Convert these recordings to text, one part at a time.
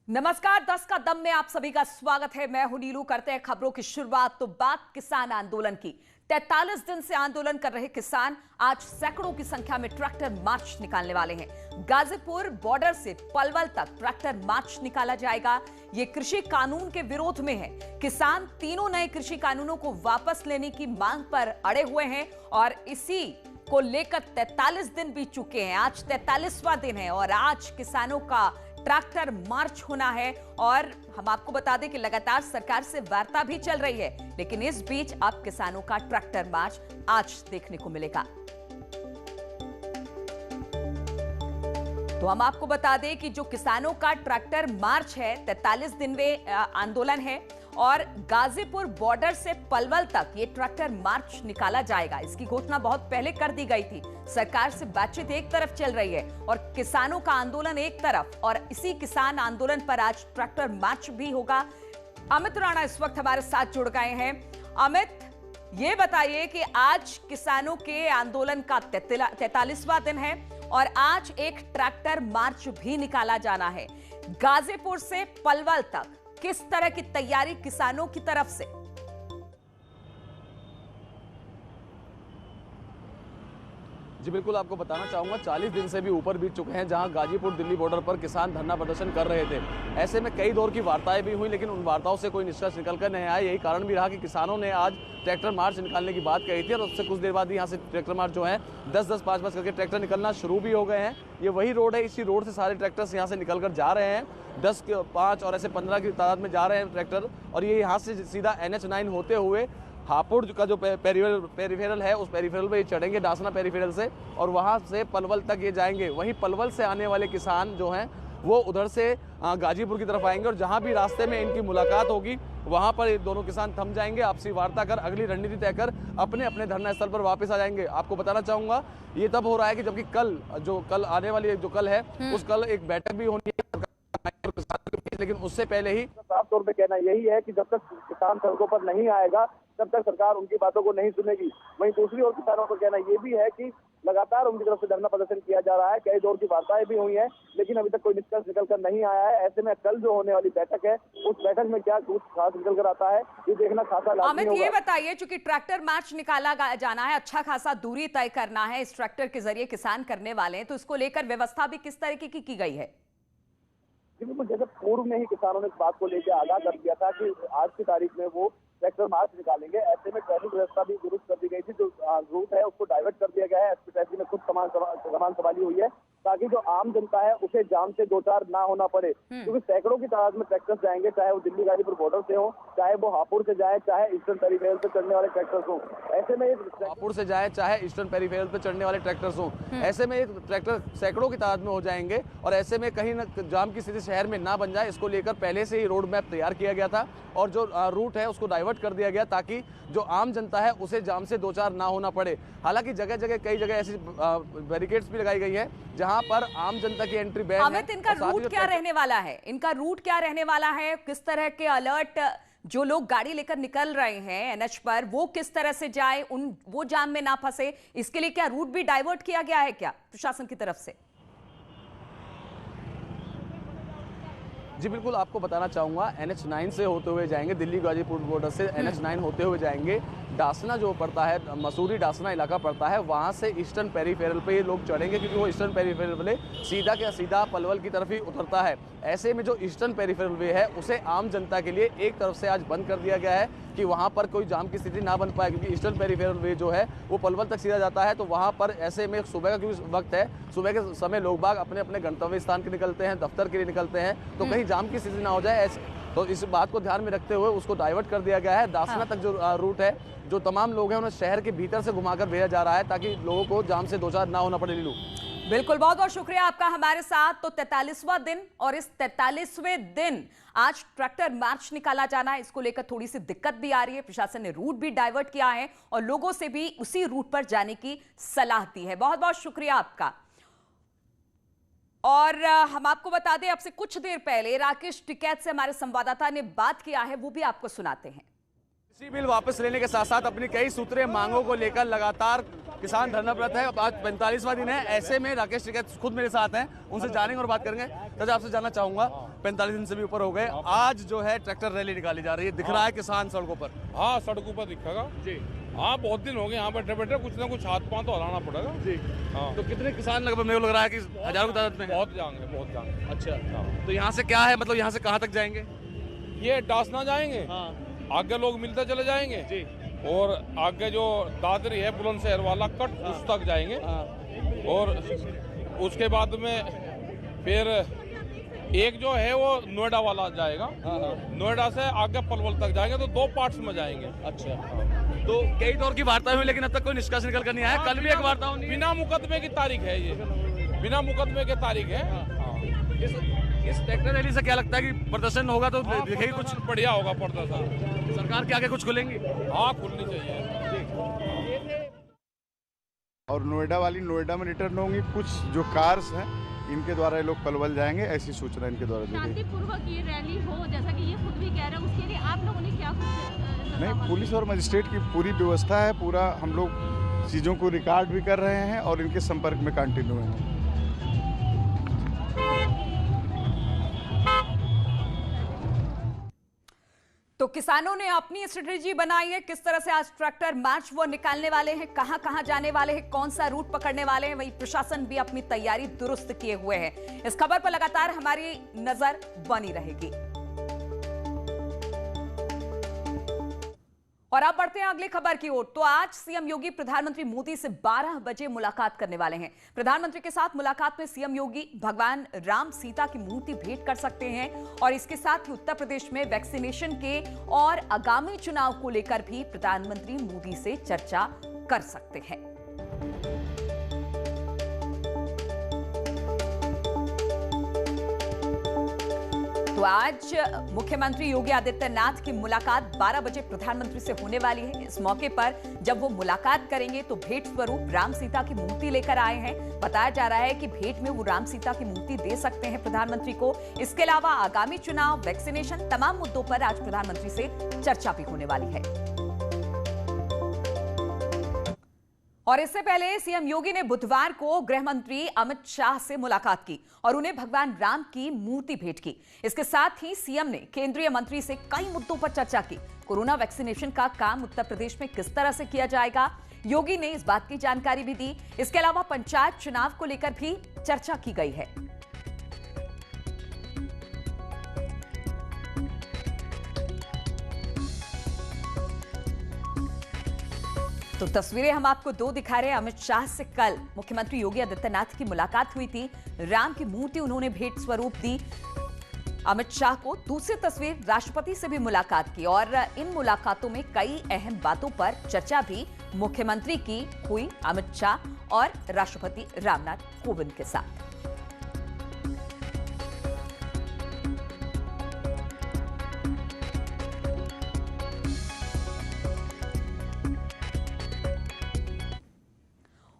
नमस्कार, 10 का दम में आप सभी का स्वागत है। मैं हूं नीलू। करते हैं खबरों की शुरुआत। तो बात किसान आंदोलन की। 43 दिन से आंदोलन कर रहे किसान आज सैकड़ों की संख्या में ट्रैक्टर मार्च निकालने वाले हैं। गाजीपुर बॉर्डर से पलवल तक ट्रैक्टर मार्च निकाला जाएगा। ये कृषि कानून के विरोध में है। किसान तीनों नए कृषि कानूनों को वापस लेने की मांग पर अड़े हुए हैं और इसी को लेकर 43 दिन बीत चुके हैं। आज 43वां दिन है और आज किसानों का ट्रैक्टर मार्च होना है। और हम आपको बता दें कि लगातार सरकार से वार्ता भी चल रही है, लेकिन इस बीच अब किसानों का ट्रैक्टर मार्च आज देखने को मिलेगा। तो हम आपको बता दें कि जो किसानों का ट्रैक्टर मार्च है, 43 दिन में आंदोलन है और गाजीपुर बॉर्डर से पलवल तक ये ट्रैक्टर मार्च निकाला जाएगा। इसकी घोषणा बहुत पहले कर दी गई थी। सरकार से बातचीत एक तरफ चल रही है और किसानों का आंदोलन एक तरफ, और इसी किसान आंदोलन पर आज ट्रैक्टर मार्च भी होगा। अमित राणा इस वक्त हमारे साथ जुड़ गए हैं। अमित, ये बताइए कि आज किसानों के आंदोलन का 43वां दिन है और आज एक ट्रैक्टर मार्च भी निकाला जाना है गाजीपुर से पलवल तक। किस तरह की तैयारी किसानों की तरफ से? जी बिल्कुल, आपको बताना चाहूँगा 40 दिन से भी ऊपर बीत चुके हैं जहां गाजीपुर दिल्ली बॉर्डर पर किसान धरना प्रदर्शन कर रहे थे। ऐसे में कई दौर की वार्ताएं भी हुई, लेकिन उन वार्ताओं से कोई निष्कर्ष निकलकर नहीं आया। यही कारण भी रहा कि किसानों ने आज ट्रैक्टर मार्च निकालने की बात कही थी और उससे कुछ देर बाद ही यहाँ से ट्रैक्टर मार्च जो है 10-10, 5-5 करके ट्रैक्टर निकलना शुरू भी हो गए हैं। ये वही रोड है, इसी रोड से सारे ट्रैक्टर्स यहाँ से निकल कर जा रहे हैं। 10, 5 और ऐसे 15 की तादाद में जा रहे हैं ट्रैक्टर, और ये यहाँ से सीधा NH9 होते हुए हापुड़ का जो पेरिफेरल है उस पेरिफेरल पे चढ़ेंगे, डासना पेरिफेरल से, और वहाँ से पलवल तक ये जाएंगे। वहीं पलवल से आने वाले किसान जो हैं वो उधर से गाजीपुर की तरफ आएंगे और जहाँ भी रास्ते में इनकी मुलाकात होगी वहाँ पर ये दोनों किसान थम जाएंगे, आपसी वार्ता कर अगली रणनीति तय कर अपने अपने धरना स्थल पर वापस आ जाएंगे। आपको बताना चाहूँगा ये तब हो रहा है कि जबकि कल आने वाली जो कल है उस कल एक बैठक भी होनी है, लेकिन उससे पहले ही साफ तौर पे कहना यही है कि जब तक किसान सड़कों पर नहीं आएगा तब तक सरकार उनकी बातों को नहीं सुनेगी। वहीं दूसरी ओर किसानों का कहना ये भी है कि लगातार उनकी तरफ से धरना प्रदर्शन किया जा रहा है। कई दौर की वार्ताएं भी हुई हैं, लेकिन अभी तक कोई निष्कर्ष निकल कर नहीं आया है। ऐसे में कल जो होने वाली बैठक है उस बैठक में क्या कुछ खास निकल कर आता है ये देखना खासा लाजमी होगा। अमित, ये बताइए, चूंकि ट्रैक्टर मार्च निकाला जाना है, अच्छा खासा दूरी तय करना है, इस ट्रैक्टर के जरिए किसान करने वाले हैं, तो इसको लेकर व्यवस्था भी किस तरीके की गई है? जैसे पूर्व में ही किसानों ने इस बात को लेकर आगाह कर दिया था कि आज की तारीख में वो ट्रैक्टर मार्च निकालेंगे। ऐसे में ट्रैफिक व्यवस्था भी दुरुस्त कर दी गई थी। जो रूट है उसको डाइवर्ट कर दिया गया है। एसपी में खुद कमान संभाली हुई है ताकि जो आम जनता है उसे जाम से दो चार ना होना पड़े, क्योंकि सैकड़ों की तादाद में ट्रैक्टर्स जाएंगे, चाहे वो दिल्ली गाजीपुर बॉर्डर से हो, चाहे वो हापुड़ से जाए, चाहे ईस्टर्न पेरिफेरल पे चढ़ने वाले ट्रैक्टर्स हो। ऐसे में हापुड़ से जाए चाहे ईस्टर्न पेरिफेरल पे चढ़ने वाले ट्रैक्टर्स हों, ऐसे में ट्रैक्टर सैकड़ों की तादाद में हो जाएंगे और ऐसे में कहीं ना जाम की स्थिति शहर में ना बन जाए, इसको लेकर पहले से ही रोड मैप तैयार किया गया था और जो रूट है उसको डाइवर्ट कर दिया गया ताकि जो आम जनता है उसे जाम से दो चार ना होना पड़े। हालांकि जगह जगह कई जगह ऐसी बैरिकेड्स भी लगाई गई है जहां पर आम जनता की एंट्री बैन है। अमित, इनका रूट क्या रहने वाला है? इनका रूट क्या रहने वाला है? किस तरह के अलर्ट जो लोग गाड़ी लेकर निकल रहे हैं NH पर, वो किस तरह से जाए, वो जाम में ना फंसे, इसके लिए क्या रूट भी डाइवर्ट किया गया है क्या प्रशासन की तरफ से? जी बिल्कुल, आपको बताना चाहूँगा NH9 से होते हुए जाएंगे, दिल्ली गाजीपुर बॉर्डर से NH9 होते हुए जाएंगे। डासना जो पड़ता है, मसूरी डासना इलाका पड़ता है, वहाँ से ईस्टर्न पेरिफेरल पे ये लोग चढ़ेंगे क्योंकि वो ईस्टर्न पेरिफेरल वे सीधा क्या सीधा पलवल की तरफ ही उतरता है। ऐसे में जो ईस्टर्न पेरिफेरल वे है उसे आम जनता के लिए एक तरफ से आज बंद कर दिया गया है कि वहाँ पर कोई जाम की स्थिति ना बन पाए, क्योंकि ईस्टर्न पेरिफेरल वे जो है वो पलवल तक सीधा जाता है। तो वहाँ पर ऐसे में सुबह का क्योंकि वक्त है, सुबह के समय लोग बाग अपने अपने गंतव्य स्थान के निकलते हैं, दफ्तर के लिए निकलते हैं, तो कहीं जाम की स्थिति ना हो जाए, तो इस बात को ध्यान में रखते हुए उसको डाइवर्ट कर दिया गया है। दासना तक जो रूट है, जो तमाम लोग हैं उन्हें शहर के भीतर से घुमाकर भेजा जा रहा है ताकि लोगों को जाम से दो चार ना होना पड़े। लीलू, बिल्कुल, बहुत बहुत शुक्रिया आपका हमारे साथ। तो 43वां दिन और इस 43वें दिन आज ट्रैक्टर मार्च निकाला जाना है। इसको लेकर थोड़ी सी दिक्कत भी आ रही है, प्रशासन ने रूट भी डाइवर्ट किया है और लोगों से भी उसी रूट पर जाने की सलाह दी है। बहुत बहुत शुक्रिया आपका। और हम आपको बता दें, अब से कुछ देर पहले राकेश टिकैत से हमारे संवाददाता ने बात किया है, वो भी आपको सुनाते हैं। कृषि बिल वापस लेने के साथ साथ अपनी कई सूत्रीय मांगों को लेकर लगातार किसान धरनारत है। आज 45वां दिन है। ऐसे में राकेश टिकैत खुद मेरे साथ हैं, उनसे जानेंगे और बात करेंगे। चाचा आपसे जानना चाहूंगा, 45 दिन से भी ऊपर हो गए, आज जो है ट्रैक्टर रैली निकाली जा रही है, दिख रहा है किसान सड़कों पर? हाँ, सड़कों पर दिखेगा जी। हाँ, बहुत दिन हो गए यहाँ बैठे बैठे, कुछ ना कुछ हाथ पांव तो हलाना पड़ेगा जी। हाँ, तो कितने किसान लगभग मेरे को लग रहा है कि हजारों की तादाद में? बहुत जाएंगे, बहुत जाएंगे। अच्छा, हाँ। तो यहाँ से क्या है, मतलब यहाँ से कहाँ तक जाएंगे? ये डासना जाएंगे, आगे लोग मिलते चले जाएंगे जी, और आगे जो दादरी है बुलंदशहर वाला कट उस तक जाएंगे, और उसके बाद में फिर एक जो है वो नोएडा वाला जाएगा। नोएडा से आगे पलवल तक जाएंगे, तो 2 पार्ट्स में जाएंगे। अच्छा, तो कई दौर की वार्ता हुई लेकिन अब तक कोई निष्कर्ष निकल कर नहीं आया। कल भी एक वार्ता हुई, बिना मुकदमे की तारीख है ये, बिना मुकदमे की तारीख है। इस ट्रैक्टर रैली से क्या लगता है कि प्रदर्शन होगा तो दिखेगी कुछ बढ़िया होगा प्रदर्शन? सरकार के आगे कुछ खुलेंगी? हाँ, खुलनी चाहिए। और नोएडा वाली नोएडा में रिटर्न होंगी, कुछ जो कार्स हैं इनके द्वारा ये लोग पलवल जाएंगे, ऐसी सूचना इनके द्वारा दी गई। शांतिपूर्वक ये रैली हो, जैसा कि ये खुद भी कह रहे हैं, उसके लिए आप लोगों ने क्या कुछ? नहीं, पुलिस और मजिस्ट्रेट की पूरी व्यवस्था है, पूरा हम लोग चीज़ों को रिकॉर्ड भी कर रहे हैं और इनके संपर्क में कंटिन्यू हैं। तो किसानों ने अपनी स्ट्रेटेजी बनाई है, किस तरह से आज ट्रैक्टर मार्च वो निकालने वाले हैं, कहां कहां जाने वाले हैं, कौन सा रूट पकड़ने वाले हैं। वहीं प्रशासन भी अपनी तैयारी दुरुस्त किए हुए है। इस खबर पर लगातार हमारी नजर बनी रहेगी। और अब बढ़ते हैं अगली खबर की ओर। तो आज सीएम योगी प्रधानमंत्री मोदी से 12 बजे मुलाकात करने वाले हैं। प्रधानमंत्री के साथ मुलाकात में सीएम योगी भगवान राम सीता की मूर्ति भेंट कर सकते हैं और इसके साथ ही उत्तर प्रदेश में वैक्सीनेशन के और आगामी चुनाव को लेकर भी प्रधानमंत्री मोदी से चर्चा कर सकते हैं। तो आज मुख्यमंत्री योगी आदित्यनाथ की मुलाकात 12 बजे प्रधानमंत्री से होने वाली है। इस मौके पर जब वो मुलाकात करेंगे तो भेंट स्वरूप राम सीता की मूर्ति लेकर आए हैं। बताया जा रहा है कि भेंट में वो राम सीता की मूर्ति दे सकते हैं प्रधानमंत्री को। इसके अलावा आगामी चुनाव, वैक्सीनेशन, तमाम मुद्दों पर आज प्रधानमंत्री से चर्चा भी होने वाली है। और इससे पहले सीएम योगी ने बुधवार को गृह मंत्री अमित शाह से मुलाकात की और उन्हें भगवान राम की मूर्ति भेंट की। इसके साथ ही सीएम ने केंद्रीय मंत्री से कई मुद्दों पर चर्चा की। कोरोना वैक्सीनेशन का काम उत्तर प्रदेश में किस तरह से किया जाएगा, योगी ने इस बात की जानकारी भी दी। इसके अलावा पंचायत चुनाव को लेकर भी चर्चा की गई है। तो तस्वीरें हम आपको 2 दिखा रहे हैं। अमित शाह से कल मुख्यमंत्री योगी आदित्यनाथ की मुलाकात हुई थी। राम की मूर्ति उन्होंने भेंट स्वरूप दी अमित शाह को। दूसरी तस्वीर, राष्ट्रपति से भी मुलाकात की और इन मुलाकातों में कई अहम बातों पर चर्चा भी मुख्यमंत्री की हुई अमित शाह और राष्ट्रपति रामनाथ कोविंद के साथ।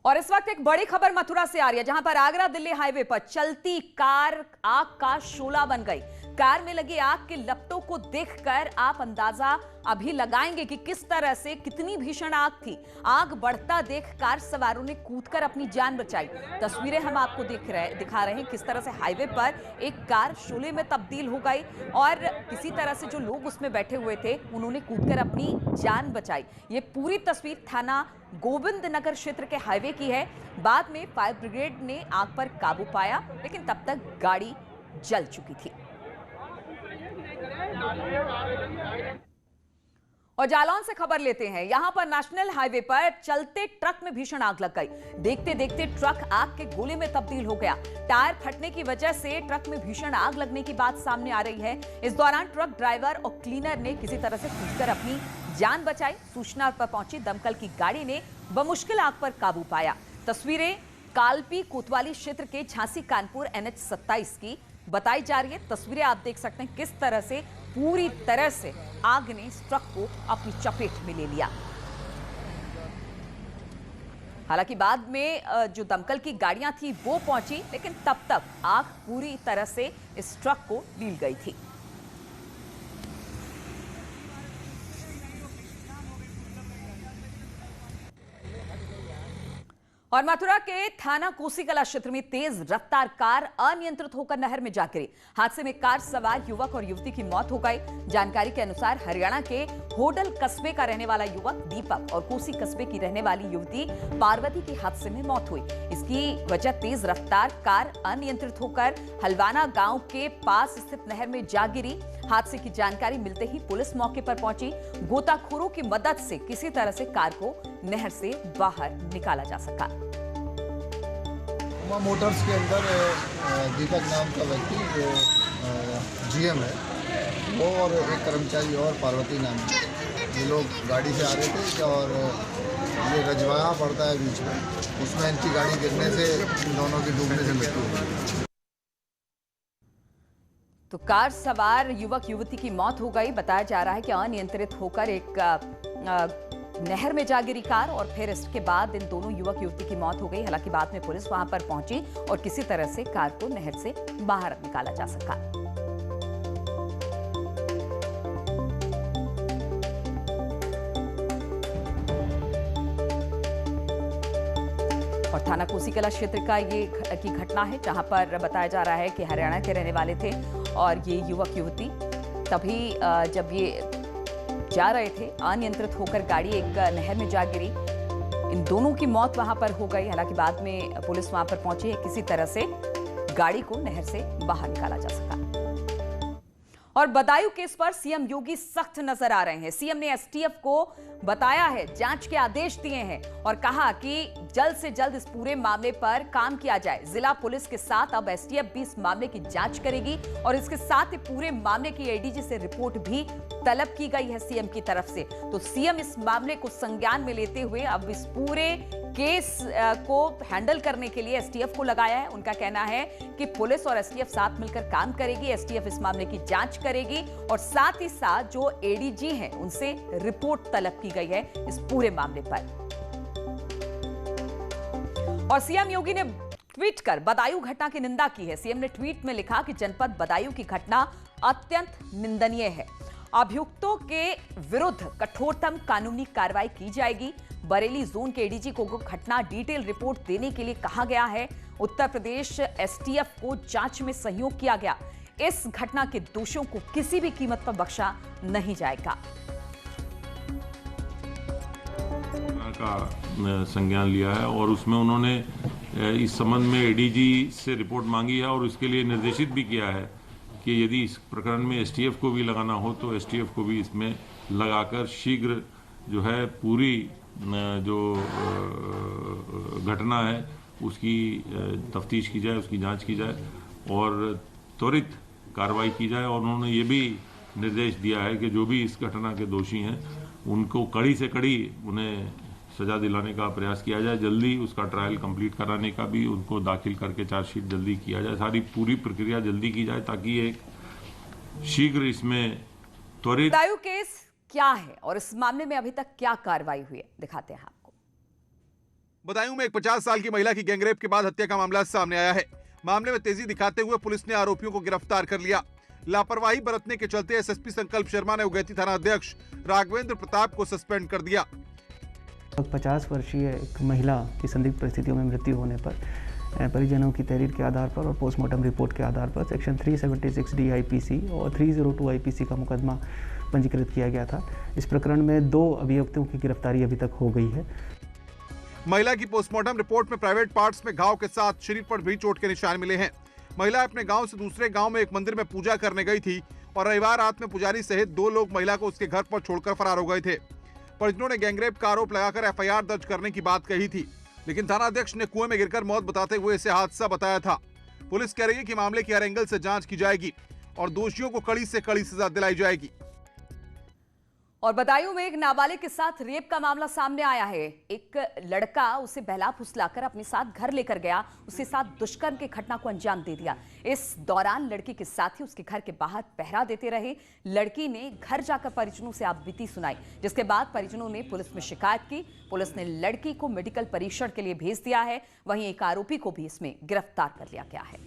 और इस वक्त एक बड़ी खबर मथुरा से आ रही है, जहां पर आगरा दिल्ली हाईवे पर चलती कार आग का शोला बन गई। कार में लगी आग की लपटों को देखकर आप अंदाजा अभी लगाएंगे कि किस तरह से, कितनी भीषण आग थी। आग बढ़ता देख कार सवारों ने कूदकर अपनी जान बचाई। तस्वीरें हम आपको दिखा रहे हैं किस तरह से हाईवे पर एक कार शोले में तब्दील हो गई और किसी तरह से जो लोग उसमें बैठे हुए थे उन्होंने कूदकर अपनी जान बचाई। ये पूरी तस्वीर थाना गोविंद नगर क्षेत्र के हाईवे की है। बाद में फायर ब्रिगेड ने आग पर काबू पाया, लेकिन तब तक गाड़ी जल चुकी थी। और जालौन से खबर लेते हैं। यहां पर नेशनल हाईवे पर चलते ट्रक में भीषण आग लग गई। देखते देखते ट्रक आग के गोले में तब्दील हो गया। टायर फटने की वजह से ट्रक में भीषण आग लगने की बात सामने आ रही है। इस दौरान ट्रक ड्राइवर और क्लीनर ने किसी तरह से कूदकर अपनी जान बचाई। सूचना पर पहुंची दमकल की गाड़ी ने बमुश्किल आग पर काबू पाया। तस्वीरें कालपी कोतवाली क्षेत्र के झांसी कानपुर NH 27 की बताई जा रही है। तस्वीरें आप देख सकते हैं किस तरह से पूरी तरह से आग ने इस ट्रक को अपनी चपेट में ले लिया। हालांकि बाद में जो दमकल की गाड़ियां थी वो पहुंची, लेकिन तब तक आग पूरी तरह से इस ट्रक को लील गई थी। और मथुरा के थाना कोसीकला क्षेत्र में तेज रफ्तार कार अनियंत्रित होकर नहर में जा गिरी। हादसे में कार सवार युवक और युवती की मौत हो गई। जानकारी के अनुसार हरियाणा के होडल कस्बे का रहने वाला युवक दीपक और कोसी कस्बे की रहने वाली युवती पार्वती की हादसे में मौत हुई। इसकी वजह तेज रफ्तार कार अनियंत्रित होकर हलवाना गांव के पास स्थित नहर में जा गिरी। हादसे की जानकारी मिलते ही पुलिस मौके पर पहुंची। गोताखोरों की मदद से किसी तरह से कार को नहर से बाहर निकाला जा सका। उमा मोटर्स के अंदर दीपक नाम का व्यक्ति जो जीएम है, वो और एक कर्मचारी और पार्वती नाम की, ये लोग गाड़ी से आ रहे थे और ये रजवाहा पड़ता है बीच में, उसमें इनकी गाड़ी गिरने से इन दोनों की डूबने से मृत्यु हो गई। तो कार सवार युवक युवती की मौत हो गई। बताया जा रहा है कि अनियंत्रित होकर एक नहर में जा गिरी कार और फिर इसके बाद इन दोनों युवक युवती की मौत हो गई। हालांकि बाद में पुलिस वहां पर पहुंची और किसी तरह से कार को नहर से बाहर निकाला जा सका। और थाना कोसीकला क्षेत्र का ये की घटना है, जहां पर बताया जा रहा है कि हरियाणा के रहने वाले थे और ये युवक युवती तभी जब ये जा रहे थे अनियंत्रित होकर गाड़ी एक नहर में जा गिरी। इन दोनों की मौत वहां पर हो गई। हालांकि बाद में पुलिस वहां पर पहुंची है, किसी तरह से गाड़ी को नहर से बाहर निकाला जा सका। और बदायूं केस पर सीएम योगी सख्त नजर आ रहे हैं। सीएम ने एसटीएफ को बताया है, जांच के आदेश दिए हैं और कहा कि जल्द से जल्द इस पूरे मामले पर काम किया जाए। जिला पुलिस के साथ अब एसटीएफ भी इस मामले की जांच करेगी और इसके साथ ही पूरे मामले की एडीजी से रिपोर्ट भी तलब की गई है सीएम की तरफ से। तो सीएम इस मामले को संज्ञान में लेते हुए अब इस पूरे केस को हैंडल करने के लिए एसटीएफ को लगाया है। उनका कहना है कि पुलिस और एसटीएफ साथ मिलकर काम करेगी। एसटीएफ इस मामले की जांच करेगी और साथ ही साथ जो एडीजी हैं उनसे रिपोर्ट तलब की गई है इस पूरे मामले पर। और सीएम योगी ने ट्वीट कर बदायूं घटना की निंदा की है। सीएम ने ट्वीट में लिखा कि जनपद बदायूं की घटना अत्यंत निंदनीय है। अभियुक्तों के विरुद्ध कठोरतम कानूनी कार्रवाई की जाएगी। बरेली जोन के एडीजी को घटना डिटेल रिपोर्ट देने के लिए कहा गया है। उत्तर प्रदेश एसटीएफ को जांच में सहयोग किया गया। इस घटना के दोषियों को किसी भी कीमत पर बख्शा नहीं जाएगा। का संज्ञान लिया है और उसमें उन्होंने इस संबंध में एडीजी से रिपोर्ट मांगी है और उसके लिए निर्देशित भी किया है कि यदि इस प्रकरण में एसटीएफ को भी लगाना हो तो एसटीएफ को भी इसमें लगाकर शीघ्र जो है पूरी जो घटना है उसकी तफ्तीश की जाए, उसकी जांच की जाए और त्वरित कार्रवाई की जाए। और उन्होंने ये भी निर्देश दिया है कि जो भी इस घटना के दोषी हैं उनको कड़ी से कड़ी उन्हें सजा दिलाने का प्रयास किया जाए। जल्दी उसका ट्रायल कंप्लीट कराने का भी उनको दाखिल करके चार्जशीट जल्दी किया जाए। सारी पूरी प्रक्रिया जल्दी की जाए ताकि एक शीघ्र इसमें त्वरित। बदायूं केस क्या है और इस मामले में अभी तक क्या कार्रवाई हुई है, दिखाते हैं आपको। बदायूं में एक 50 साल की महिला की गैंगरेप के बाद हत्या का मामला सामने आया है। मामले में तेजी दिखाते हुए पुलिस ने आरोपियों को गिरफ्तार कर लिया। लापरवाही बरतने के चलते एसएसपी संकल्प शर्मा ने उगैती थाना अध्यक्ष राघवेंद्र प्रताप को सस्पेंड कर दिया। 50 वर्षीय एक महिला की संदिग्ध परिस्थितियों में मृत्यु होने पर परिजनों की तहरीर के आधार पर और पोस्टमार्टम रिपोर्ट के आधार पर सेक्शन 376 डी आईपीसी और 302 आईपीसी का मुकदमा पंजीकृत किया गया था। इस प्रकरण में 2 अभियुक्तों की गिरफ्तारी अभी तक हो गई है। महिला की पोस्टमार्टम रिपोर्ट में प्राइवेट पार्ट्स में घाव के साथ शरीर पर भी चोट के निशान मिले हैं। महिला अपने गांव से दूसरे गांव में एक मंदिर में पूजा करने गई थी और रविवार रात में पुजारी सहित 2 लोग महिला को उसके घर पर छोड़कर फरार हो गए थे। परिजनों ने गैंगरेप का आरोप लगाकर एफआईआर दर्ज करने की बात कही थी, लेकिन थाना अध्यक्ष ने कुएं में गिरकर मौत बताते हुए इसे हादसा बताया था। पुलिस कह रही है कि मामले की हर एंगल से जांच की जाएगी और दोषियों को कड़ी से कड़ी सजा दिलाई जाएगी। और बदायूं में एक नाबालिग के साथ रेप का मामला सामने आया है। एक लड़का उसे बहला फुसलाकर अपने साथ घर लेकर गया, उसके साथ दुष्कर्म की घटना को अंजाम दे दिया। इस दौरान लड़की के साथी उसके घर के बाहर पहरा देते रहे। लड़की ने घर जाकर परिजनों से आपबीती सुनाई, जिसके बाद परिजनों ने पुलिस में शिकायत की। पुलिस ने लड़की को मेडिकल परीक्षण के लिए भेज दिया है। वहीं एक आरोपी को भी इसमें गिरफ्तार कर लिया गया है।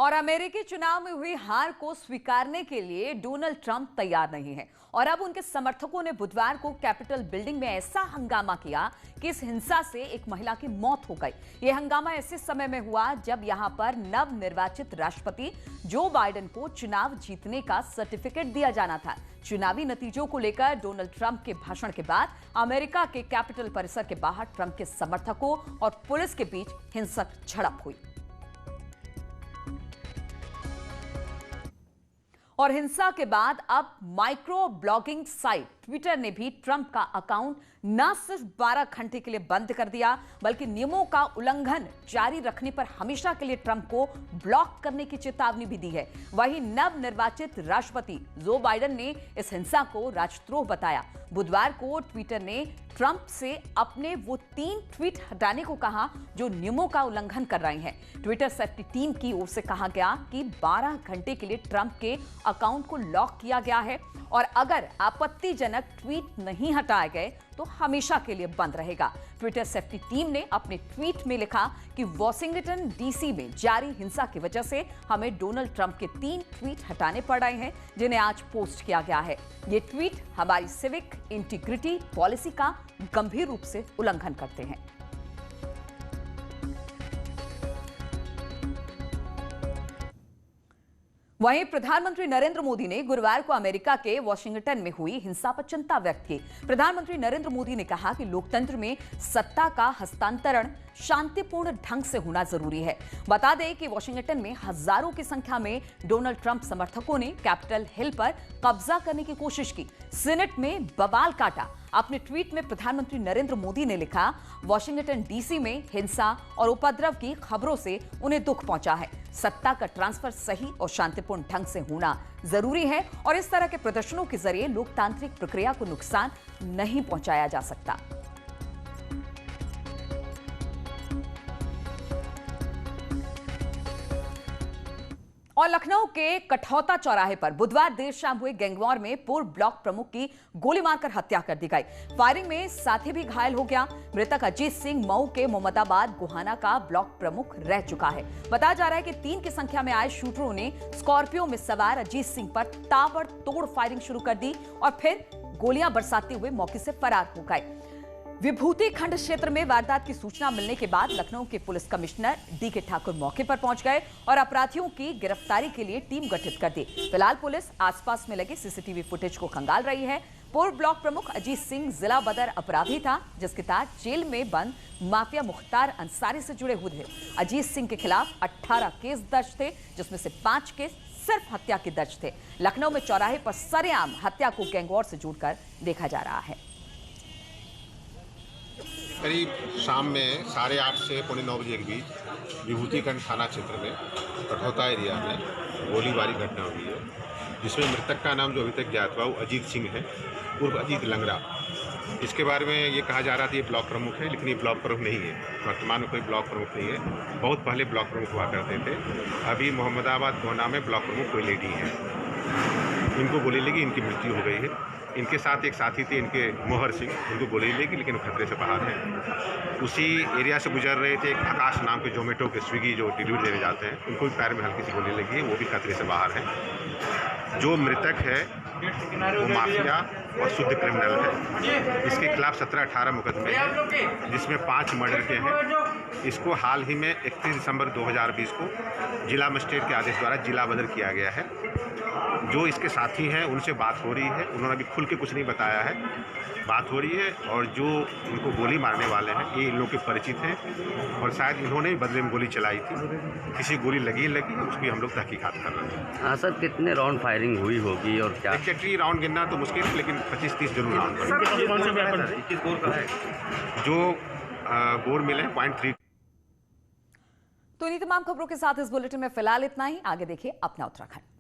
और अमेरिकी चुनाव में हुई हार को स्वीकारने के लिए डोनाल्ड ट्रंप तैयार नहीं है और अब उनके समर्थकों ने बुधवार को कैपिटल बिल्डिंग में ऐसा हंगामा किया कि इस हिंसा से एक महिला की मौत हो गई। यह हंगामा ऐसे समय में हुआ जब यहां पर नवनिर्वाचित राष्ट्रपति जो बाइडेन को चुनाव जीतने का सर्टिफिकेट दिया जाना था। चुनावी नतीजों को लेकर डोनाल्ड ट्रंप के भाषण के बाद अमेरिका के कैपिटल परिसर के बाहर ट्रंप के समर्थकों और पुलिस के बीच हिंसक झड़प हुई और हिंसा के बाद अब माइक्रो ब्लॉगिंग साइट ट्विटर ने भी ट्रंप का अकाउंट न सिर्फ 12 घंटे के लिए बंद कर दिया बल्कि नियमों का उल्लंघन जारी रखने पर हमेशा के लिए ट्रंप को ब्लॉक करने की चेतावनी भी दी है। वहीं नवनिर्वाचित राष्ट्रपति जो बाइडेन ने इस हिंसा को राजद्रोह बताया। बुधवार को ट्विटर ने ट्रंप से अपने वो 3 ट्वीट हटाने को कहा जो नियमों का उल्लंघन कर रहे हैं। ट्विटर सेफ्टी टीम की ओर से कहा गया कि 12 घंटे के लिए ट्रंप के अकाउंट को लॉक किया गया है और अगर आपत्तिजनक ट्वीट नहीं हटाए गए तो हमेशा के लिए बंद रहेगा। ट्विटर सेफ्टी टीम ने अपने ट्वीट में लिखा कि वॉशिंगटन डीसी में जारी हिंसा की वजह से हमें डोनाल्ड ट्रंप के 3 ट्वीट हटाने पड़ रहे हैं जिन्हें आज पोस्ट किया गया है। ये ट्वीट हमारी सिविक इंटीग्रिटी पॉलिसी का गंभीर रूप से उल्लंघन करते हैं। वहीं प्रधानमंत्री नरेंद्र मोदी ने गुरुवार को अमेरिका के वॉशिंगटन में हुई हिंसा पर चिंता व्यक्त की। प्रधानमंत्री नरेंद्र मोदी ने कहा कि लोकतंत्र में सत्ता का हस्तांतरण शांतिपूर्ण ढंग से होना जरूरी है। बता दें कि वॉशिंगटन में हजारों की संख्या में डोनाल्ड ट्रंप समर्थकों ने कैपिटल हिल पर कब्जा करने की कोशिश की, सीनेट में बवाल काटा। अपने ट्वीट में प्रधानमंत्री नरेंद्र मोदी ने लिखा, वॉशिंगटन डीसी में हिंसा और उपद्रव की खबरों से उन्हें दुख पहुंचा है। सत्ता का ट्रांसफर सही और शांतिपूर्ण ढंग से होना जरूरी है और इस तरह के प्रदर्शनों के जरिए लोकतांत्रिक प्रक्रिया को नुकसान नहीं पहुंचाया जा सकता। और लखनऊ के कठौता चौराहे पर बुधवार देर शाम हुए गैंगवॉर में पूर्व ब्लॉक प्रमुख की गोली मारकर हत्या कर दी गई। फायरिंग में साथी भी घायल हो गया। मृतक अजीत सिंह मऊ के मोहम्मदाबाद गोहाना का ब्लॉक प्रमुख रह चुका है। बताया जा रहा है कि 3 की संख्या में आए शूटरों ने स्कॉर्पियो में सवार अजीत सिंह पर ताबड़तोड़ फायरिंग शुरू कर दी और फिर गोलियां बरसाते हुए मौके से फरार हो गए। विभूति खंड क्षेत्र में वारदात की सूचना मिलने के बाद लखनऊ के पुलिस कमिश्नर डी.के. ठाकुर मौके पर पहुंच गए और अपराधियों की गिरफ्तारी के लिए टीम गठित कर दी। फिलहाल पुलिस आसपास में लगे सीसीटीवी फुटेज को खंगाल रही है। पूर्व ब्लॉक प्रमुख अजीत सिंह जिला बदर अपराधी था जिसके तहत जेल में बंद माफिया मुख्तार अंसारी से जुड़े हुए थे। अजीत सिंह के खिलाफ 18 केस दर्ज थे जिसमें से 5 केस सिर्फ हत्या के दर्ज थे। लखनऊ में चौराहे पर सरेआम हत्या को गैंगवॉर से जोड़कर देखा जा रहा है। करीब शाम में 8:30 से 8:45 बजे के बीच विभूतिखंड थाना क्षेत्र में कठौता एरिया में गोलीबारी घटना हुई है जिसमें मृतक का नाम जो अभी तक ज्ञात हुआ वो अजीत सिंह है उर्फ अजीत लंगड़ा। इसके बारे में ये कहा जा रहा था ये ब्लॉक प्रमुख है लेकिन ये ब्लॉक प्रमुख नहीं है। वर्तमान में कोई ब्लॉक प्रमुख नहीं है। बहुत पहले ब्लॉक प्रमुख हुआ करते थे। अभी मोहम्मदाबाद गोहाना में ब्लॉक प्रमुख कोई लेडी है। इनको गोली लगी, इनकी मृत्यु हो गई है। इनके साथ एक साथी थे इनके मोहर सिंह, उनको गोली लगी लेकिन खतरे से बाहर है। उसी एरिया से गुजर रहे थे एक आकाश नाम के जोमेटो के स्विगी जो डिलीवरी देने जाते हैं, उनको भी पैर में हल्की सी गोली लगी है, वो भी खतरे से बाहर है। जो मृतक है वो माफिया और शुद्ध क्रिमिनल है। इसके खिलाफ 17-18 मुकदमे हैं जिसमें 5 मर्डर के हैं। इसको हाल ही में 31 दिसंबर 2020 को जिला मजिस्ट्रेट के आदेश द्वारा जिला बदर किया गया है। जो इसके साथी हैं उनसे बात हो रही है, उन्होंने अभी खुल के कुछ नहीं बताया है। बात हो रही है और जो इनको गोली मारने वाले हैं ये इन लोगों के परिचित हैं और शायद इन्होंने बदले में गोली चलाई थी। किसी गोली लगी उसकी हम लोग तहकीकात कर रहे हैं। हाँ सर, कितने राउंड फायरिंग हुई होगी और क्या? एग्जैक्टली राउंड गिनना तो मुश्किल है लेकिन 25-30 जरूर राउंड जो गोर मिले 0.3। तो इन्हीं तमाम खबरों के साथ इस बुलेटिन में फिलहाल इतना ही। आगे देखिए अपना उत्तराखंड।